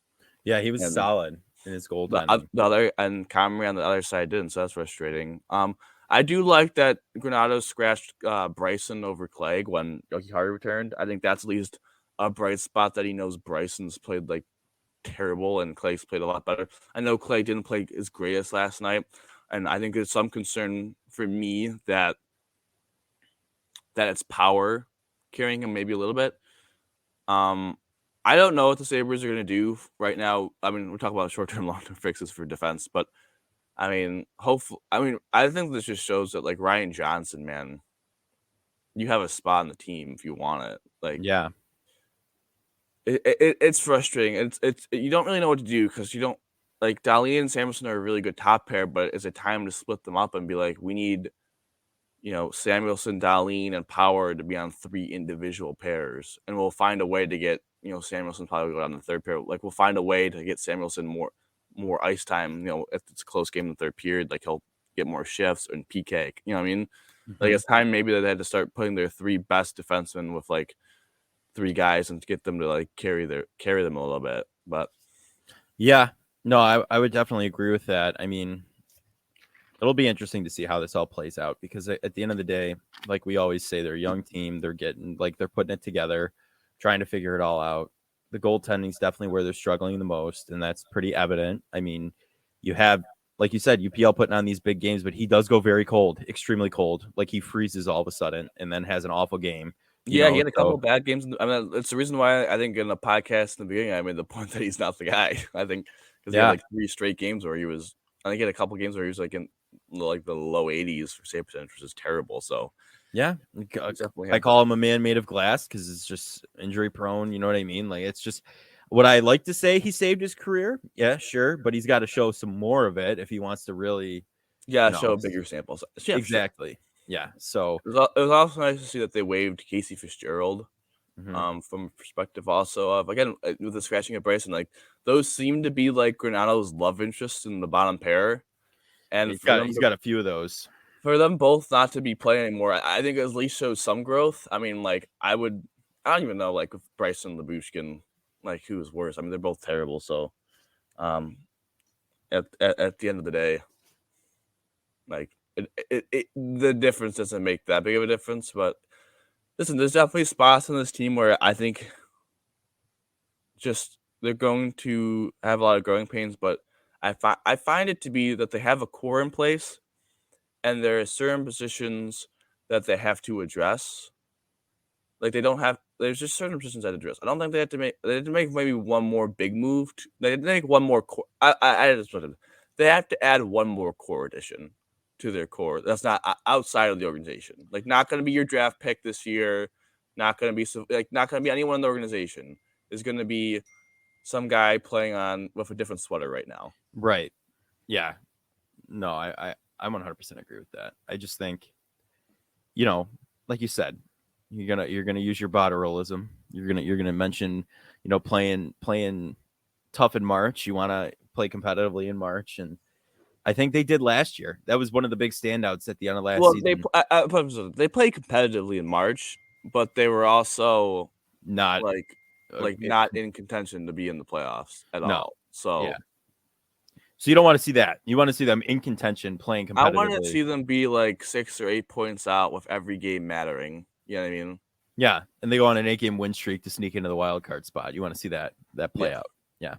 Yeah, he was solid in his goaltending. The other and Comrie on the other side didn't, so that's frustrating. I do like that Granato scratched Bryson over Clegg when Yoki Haru returned. I think that's at least a bright spot that he knows Bryson's played like terrible and Clegg's played a lot better. I know Clegg didn't play his greatest last night. And I think there's some concern for me that it's power carrying him maybe a little bit. I don't know what the Sabres are going to do right now. I mean, we're talking about short-term, long-term fixes for defense, but I mean, hopefully, I think this just shows that like Ryan Johnson, man, you have a spot on the team if you want it. Like, Yeah. it's frustrating. It's you don't really know what to do because you don't like Dali and Samuelson are a really good top pair, but is it time to split them up and be like, we need, Samuelson, Darlene, and Power to be on 3 individual pairs, and we'll find a way to get, Samuelson probably go on the third pair. Like, we'll find a way to get Samuelson more ice time. If it's a close game in the third period, like he'll get more shifts and PK. You know what I mean? Like Mhm. it's time maybe that they had to start putting their 3 best defensemen with like 3 guys and to get them to like carry them a little bit. But Yeah. No, I would definitely agree with that. I mean, it'll be interesting to see how this all plays out because at the end of the day, like we always say, they're a young team. They're they're putting it together, trying to figure it all out. The goaltending is definitely where they're struggling the most, and that's pretty evident. I mean, you have, like you said, UPL putting on these big games, but he does go very cold, extremely cold. Like he freezes all of a sudden and then has an awful game. yeah, he had a couple So bad games. I mean, it's the reason why I think in the podcast in the beginning I made the point that he's not the guy. I think because he had yeah, like 3 straight games where he was. I think he had a couple games where he was like in like the low 80s for save percentage, which is terrible. So yeah. definitely I have call him a man made of glass because it's just injury prone. You know what I mean? Like it's just what I like to say. He saved his career. Yeah, sure, but he's got to show some more of it if he wants to really, yeah, you know, show bigger samples. Yeah, for sure. exactly. Yeah. So, It was also nice to see that they waived Casey Fitzgerald. mhm. From perspective also of again with the scratching of Bryson, like those seem to be like Granato's love interest in the bottom pair, and He's got a few of those. for them both not to be playing anymore, I think at least shows some growth. I mean, like I don't even know like with Bryson Labushkin, like who is worse. I mean, they're both terrible. So, um, at the end of the day, like the difference doesn't make that big of a difference. But listen, there's definitely spots on this team where I think just they're going to have a lot of growing pains, but I find it to be that they have a core in place, and there are certain positions that they have to address. Like they don't have. There's just certain positions that address. I don't think they had to make. They had to make maybe one more big move. They had to make one more core. I just put it. They have to add one more core addition to their core. That's not outside of the organization. Like not going to be your draft pick this year. Not going to be not going to be anyone in the organization. Is going to be some guy playing on with a different sweater right now. Right. Yeah. No, I 100% agree with that. I just think, like you said, you're gonna use your Botterillism. You're gonna mention, playing tough in March. You want to play competitively in March, and I think they did last year. That was one of the big standouts at the end of last Well, season. they played competitively in March, but they were also Not like not in contention to be in the playoffs at no, all. So yeah. So you don't want to see that. You want to see them in contention, playing I want to competitively. see them be like 6 or 8 points out with every game mattering. You know what I mean? Yeah, and they go on an 8-game win streak to sneak into the wild card spot. You want to see that play Yeah. out. Yeah,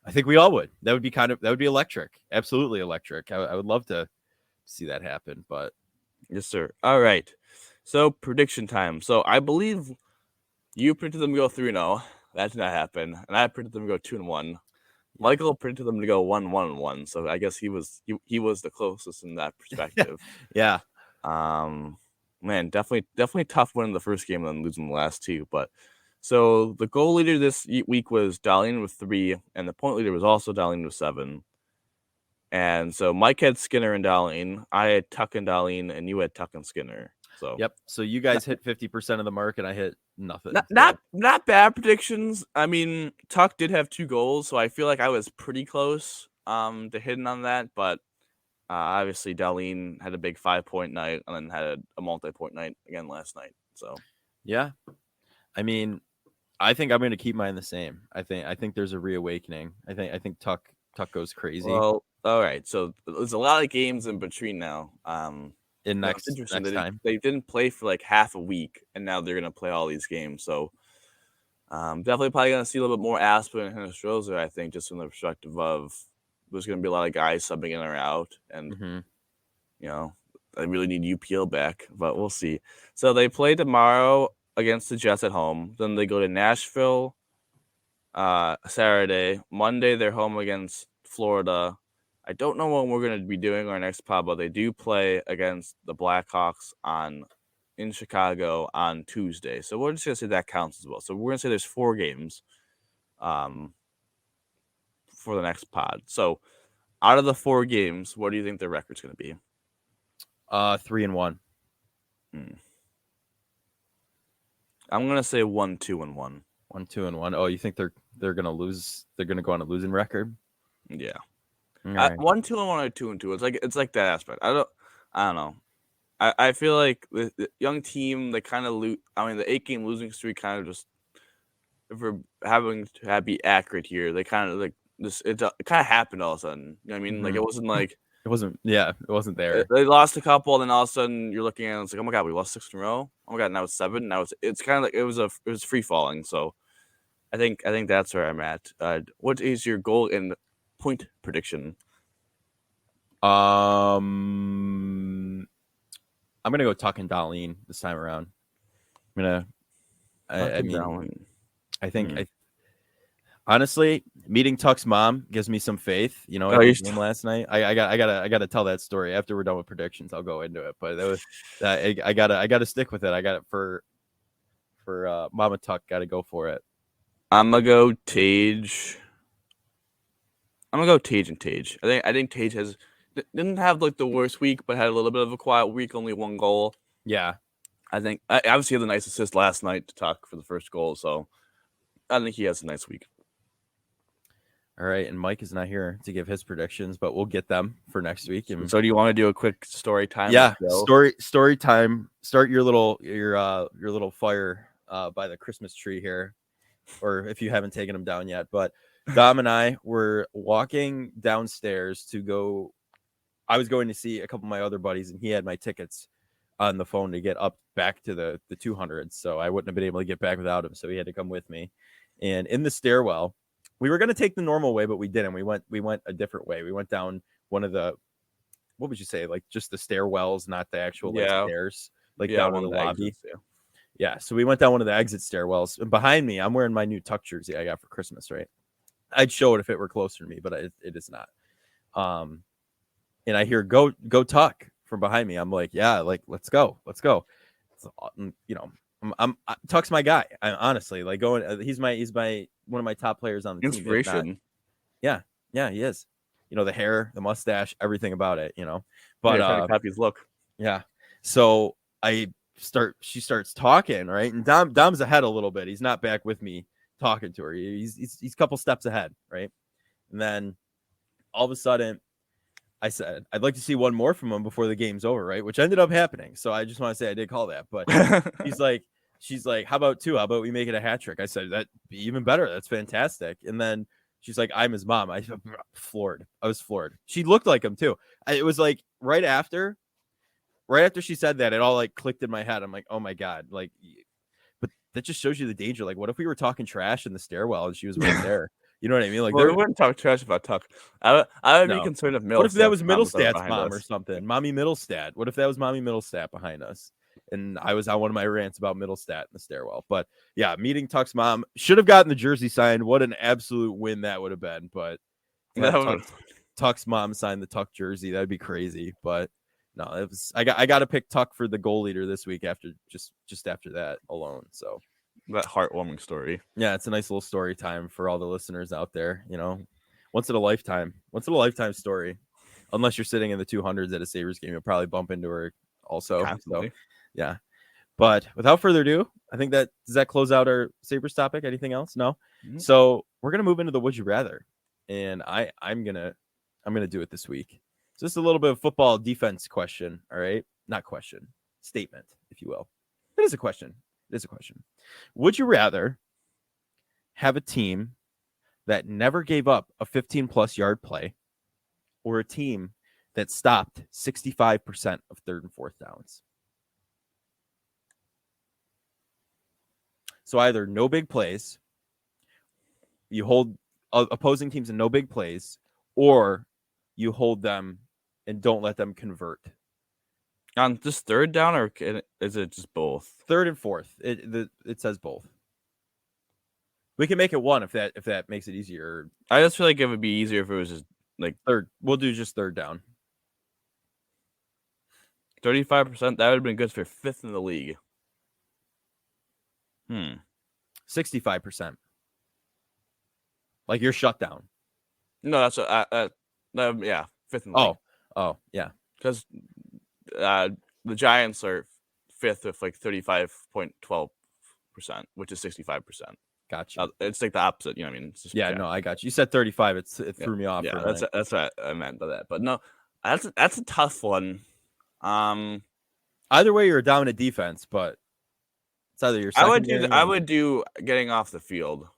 I think we all would. That would be electric. Absolutely electric. I would love to see that happen. But Yes, sir. All right. So prediction time. So I believe you predicted them to go 3-0. That did not happen, and I predicted them to go 2-1. Michael predicted them to go 1-1-1. So I guess he was the closest in that perspective. yeah, Man, definitely tough winning the first game and then losing the last 2. But so the goal leader this week was Darlene with 3, and the point leader was also Darlene with 7. And so Mike had Skinner and Darlene, I had Tuck and Darlene, and you had Tuck and Skinner. So yep. So you guys hit 50% of the mark, and I hit nothing. Not bad predictions. I mean, Tuck did have 2 goals, so I feel like I was pretty close to hitting on that. But obviously, Darlene had a big 5-point night and then had a multi-point night again last night. So Yeah, I mean, I think I'm going to keep mine the same. I think there's a reawakening. I think Tuck goes crazy. Well, all right. So there's a lot of games in between now. In It's next interesting. time, They didn't play for like half a week, and now they're gonna play all these games. So definitely probably gonna see a little bit more Aspen and Hinostroza, I think, just from the perspective of there's gonna be a lot of guys subbing in or out, and I really need UPL back, but we'll see. So they play tomorrow against the Jets at home. Then they go to Nashville Saturday. Monday they're home against Florida. I don't know when we're going to be doing our next pod, but they do play against the Blackhawks in Chicago on Tuesday. So we're just going to say that counts as well. So we're going to say there's 4 games for the next pod. So out of the 4 games, what do you think the record's going to be? 3-1. I'm going to say 1-2-1. 1-2-1. Oh, you think they're going to lose? They're going to go on a losing record? Yeah. Right. 1-2-1 or 2-2. It's like that aspect. I don't know. I feel like the young team, they kind of lose. I mean, the 8-game losing streak kind of just, if we're having to be accurate here, they kind of like this. It kind of happened all of a sudden. You know what I mean? Like, it wasn't like it wasn't. Yeah, it wasn't there. They lost a couple, and then all of a sudden you're looking at it, it's like, oh my god, we lost 6 in a row. Oh my god, now it's 7. Now it's kind of like it was free falling. So I think that's where I'm at. What is your goal in point prediction? I'm gonna go Tuck and Darlene this time around. I think honestly, meeting Tuck's mom gives me some faith. You know, at the game last night, I gotta tell that story after we're done with predictions. I'll go into it, but that was I gotta stick with it. I got it for Mama Tuck. Got to go for it. I'm gonna go Tage. And Tage. I think Tage didn't have like the worst week, but had a little bit of a quiet week. Only 1 goal. Yeah, I think obviously he had a nice assist last night to Tuck for the first goal, so I think he has a nice week. All right, and Mike is not here to give his predictions, but we'll get them for next week. And so, do you want to do a quick story time? Yeah, story time. Start your little fire by the Christmas tree here, or if you haven't taken them down yet. But Dom and I were walking downstairs to go. I was going to see a couple of my other buddies, and he had my tickets on the phone to get up back to the 200s. So I wouldn't have been able to get back without him. So he had to come with me. And in the stairwell, we were going to take the normal way, but we didn't. We went a different way. We went down one of the, what would you say? Like just the stairwells, not the actual stairs, down in the lobby. Exits, yeah. So we went down one of the exit stairwells. And behind me, I'm wearing my new Tuck jersey I got for Christmas, right? I'd show it if it were closer to me, but it is not. And I hear go Tuck from behind me. I'm like, yeah, like let's go. So, Tuck's my guy. Honestly, like going. He's my one of my top players on the team. Inspiration. Yeah, he is. You know, the hair, the mustache, everything about it. You know, but trying to copy his look. Yeah. So she starts talking, right, and Dom's ahead a little bit. He's not back with me talking to her. He's a couple steps ahead, right, and then all of a sudden, I said, I'd like to see one more from him before the game's over, right? Which ended up happening. So I just want to say I did call that. But she's like, how about 2? How about we make it a hat trick? I said, that'd be even better. That's fantastic. And then she's like, I'm his mom. I was floored. She looked like him too. It was like right after she said that, it all like clicked in my head. I'm like, oh my God. Like, but that just shows you the danger. Like, what if we were talking trash in the stairwell and she was right there? You know what I mean? Like, we wouldn't talk trash about Tuck. I would be concerned if Middlestat. What if that was Middlestat's mom or something? Mommy Middlestat. What if that was Mommy Middlestat behind us? And I was on one of my rants about Middlestat in the stairwell. But yeah, meeting Tuck's mom, should have gotten the jersey signed. What an absolute win that would have been. But Tuck's mom signed the Tuck jersey. That'd be crazy. But no, it was. I got to pick Tuck for the goal leader this week after just after that alone. So. That heartwarming story. Yeah, it's a nice little story time for all the listeners out there. You know, once in a lifetime story. Unless you're sitting in the 200s at a Sabres game, you'll probably bump into her also. Constantly. So, yeah. But without further ado, I think does that close out our Sabres topic? Anything else? No. Mm-hmm. So we're gonna move into the Would You Rather, and I'm gonna do it this week. So just a little bit of football defense question. All right, not question, statement, if you will. It is a question. Would you rather have a team that never gave up a 15-plus yard play or a team that stopped 65% of 3rd and 4th downs? So either no big plays, you hold opposing teams in no big plays, or you hold them and don't let them convert. On just 3rd down, or is it just both? 3rd and 4th. It says both. We can make it 1 if that makes it easier. I just feel like it would be easier if it was just like Third. We'll do just third down. 35%. That would have been good for 5th in the league. 65%. Like your shutdown. No, that's yeah, 5th in the league. Oh, yeah. Because the Giants are 5th with like 35.12%, which is 65%. Gotcha. It's like the opposite. You know what I mean? It's just, No, I got you. You said 35. It threw me off. Yeah, for a that's what I meant by that. But no, that's a tough one. Either way, you're down at defense, but it's either your secondary. I would do getting off the field.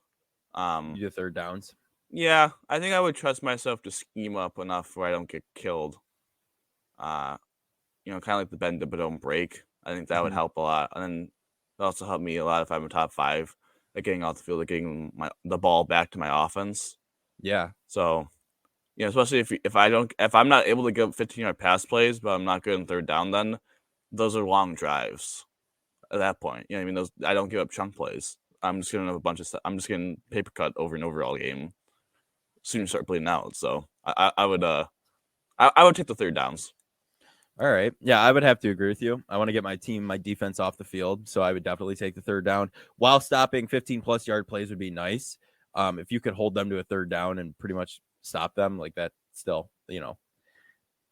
You do third downs. Yeah, I think I would trust myself to scheme up enough where I don't get killed. Kind of like the bend but don't break. I think that would help a lot, and then it also help me a lot if I'm a top 5 at getting off the field, at getting the ball back to my offense. Yeah. So, especially if I'm not able to get 15-yard pass plays, but I'm not good in third down, then those are long drives. At that point, you know what I mean? Those I don't give up chunk plays. I'm just gonna have a bunch of stuff. I'm just getting paper cut over and over all game. Soon you start bleeding out. So I would take the third downs. All right. Yeah, I would have to agree with you. I want to get my defense off the field, so I would definitely take the third down. While stopping 15+ yard plays would be nice. If you could hold them to a third down and pretty much stop them like that, still,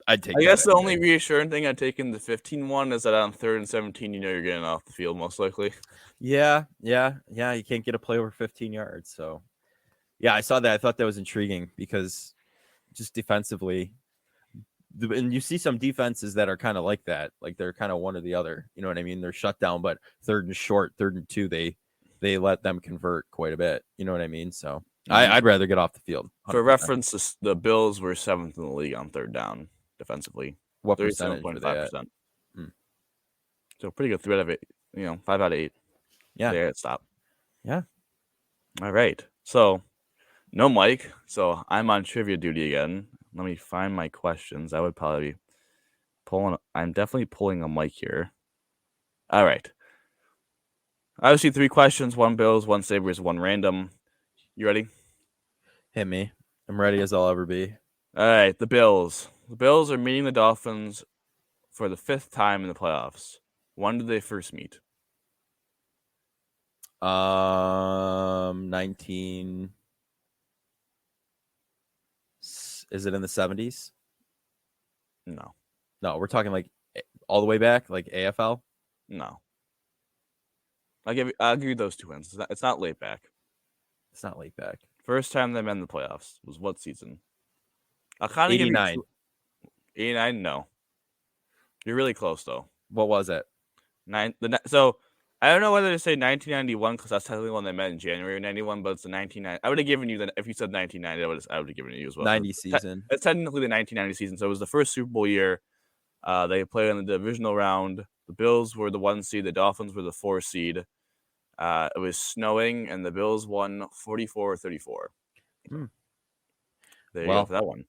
I'd take. I guess the only reassuring thing I'd take in the 15 is that on 3rd and 17, you're getting off the field most likely. Yeah. You can't get a play over 15 yards. So, yeah, I saw that. I thought that was intriguing because just defensively, and you see some defenses that are kind of like that, like they're kind of one or the other. You know what I mean? They're shut down, but 3rd and short, 3rd and 2, they let them convert quite a bit. You know what I mean? So I'd rather get off the field. 100%. For reference, the Bills were 7th in the league on third down defensively. What percentage were they at? So pretty good. 3 out of 8. 5 out of 8. Yeah. There it stopped. Yeah. All right. So no Mike. So I'm on trivia duty again. Let me find my questions. I would probably be pulling. I'm definitely pulling a mic here. All right. Obviously, 3 questions: 1 Bills, 1 Sabres, 1 random. You ready? Hit me. I'm ready as I'll ever be. All right. The Bills. The Bills are meeting the Dolphins for the 5th time in the playoffs. When did they first meet? 19. Is it in the 70s? No, we're talking like all the way back, like AFL. No. I'll give you those 2 wins. It's not late back. It's not late back. First time they met in the playoffs was what season? I'll kind of 89. give you 89. No, you're really close though. What was it? So I don't know whether to say 1991 because that's technically when they met in January of 91, but it's the 1990. I would have given you if you said 1990, I would have given it you as well. 90 season. It's technically the 1990 season, so it was the first Super Bowl year. They played in the divisional round. The Bills were the 1 seed. The Dolphins were the 4 seed. It was snowing, and the Bills won 44-34. There you go for that one.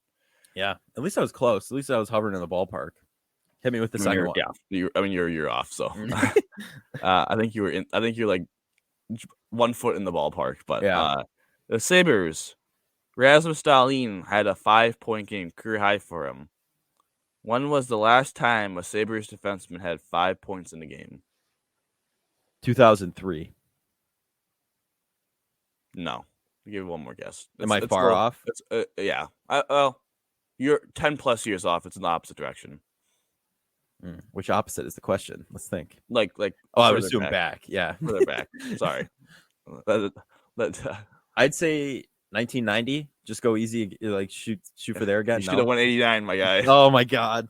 Yeah, at least I was close. At least I was hovering in the ballpark. Hit me with the second one. Yeah, you're a year off. So I think you're like 1 foot in the ballpark. But the Sabres, Rasmus Dahlin had a 5-point game, career high for him. When was the last time a Sabres defenseman had 5 points in a game? 2003. No. I'll give you one more guess. Am I far off? Yeah. You're 10 plus years off. It's in the opposite direction. Which opposite is the question? Let's think. Like. Oh, I would assume back. Yeah. Further back. Sorry. I'd say 1990. Just go easy. Like shoot for there again. You should have won 89, my guy. Oh my God.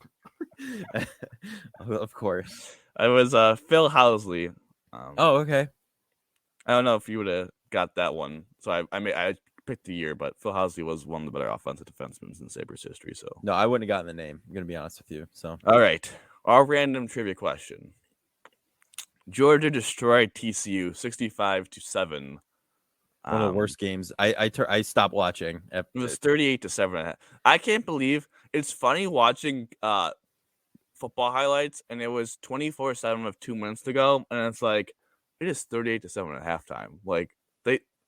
Of course. It was Phil Housley. Okay. I don't know if you would have got that one. So I picked the year, but Phil Housley was one of the better offensive defensemen in Sabres history. So no, I wouldn't have gotten the name. I'm gonna be honest with you. So all right, our random trivia question: Georgia destroyed TCU 65-7. One of the worst games. I stopped watching. It was 38-7. I can't believe it's funny watching football highlights, and it was 24-7 with 2 minutes to go, and it's like it is 38-7 at halftime. Like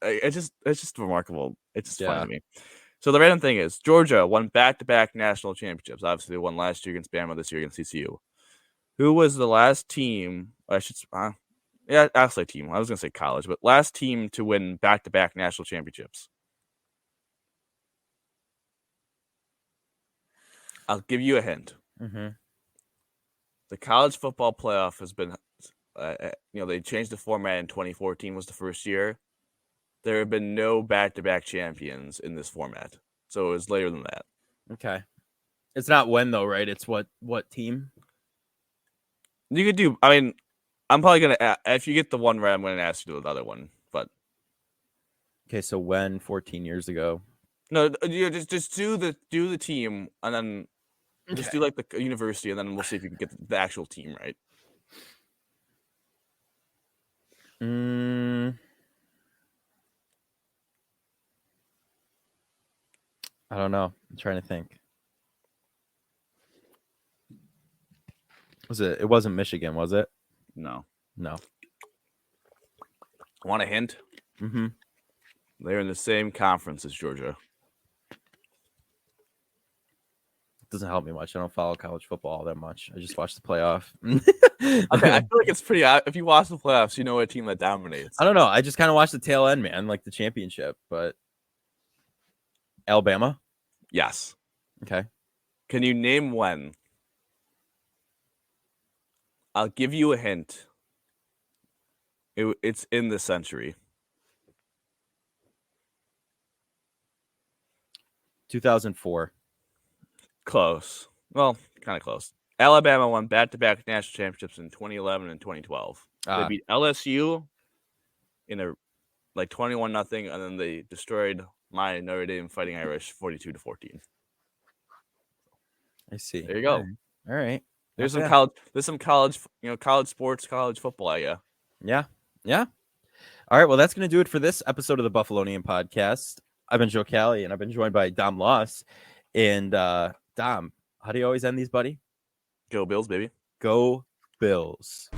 it's just remarkable. It's just funny to me. So the random thing is Georgia won back-to-back national championships. Obviously, they won last year against Bama, this year against CCU. Who was the last team? I should, I'll say team. I was going to say college, but last team to win back-to-back national championships. I'll give you a hint. Mm-hmm. The college football playoff has been, they changed the format in 2014 was the first year. There have been no back-to-back champions in this format. So it was later than that. Okay. It's not when, though, right? It's what team? You could do, I'm probably going to, if you get the one right, I'm going to ask you the other one. But okay, so when 14 years ago? No, just do the team, and then just do like the university, and then we'll see if you can get the actual team right. I don't know. I'm trying to think. It wasn't Michigan, was it? No. Want a hint? Mm-hmm. They're in the same conference as Georgia. Doesn't help me much. I don't follow college football all that much. I just watch the playoff. Okay, I feel like it's pretty. If you watch the playoffs, you know a team that dominates. I don't know. I just kind of watch the tail end, man, like the championship. But Alabama? Yes. Okay. Can you name when? I'll give you a hint. It's in the century. 2004. Close. Well, kind of close. Alabama won back-to-back national championships in 2011 and 2012. They beat LSU in a 21-0, and then they destroyed my Notre Dame Fighting Irish 42-14. I see. There you go. All right. There's some college. There's some college. College sports, college football. Yeah. All right. Well, that's going to do it for this episode of the Buffalonian podcast. I've been Joe Callie, and I've been joined by Dom Loss. And Dom, how do you always end these, buddy? Go Bills, baby. Go Bills.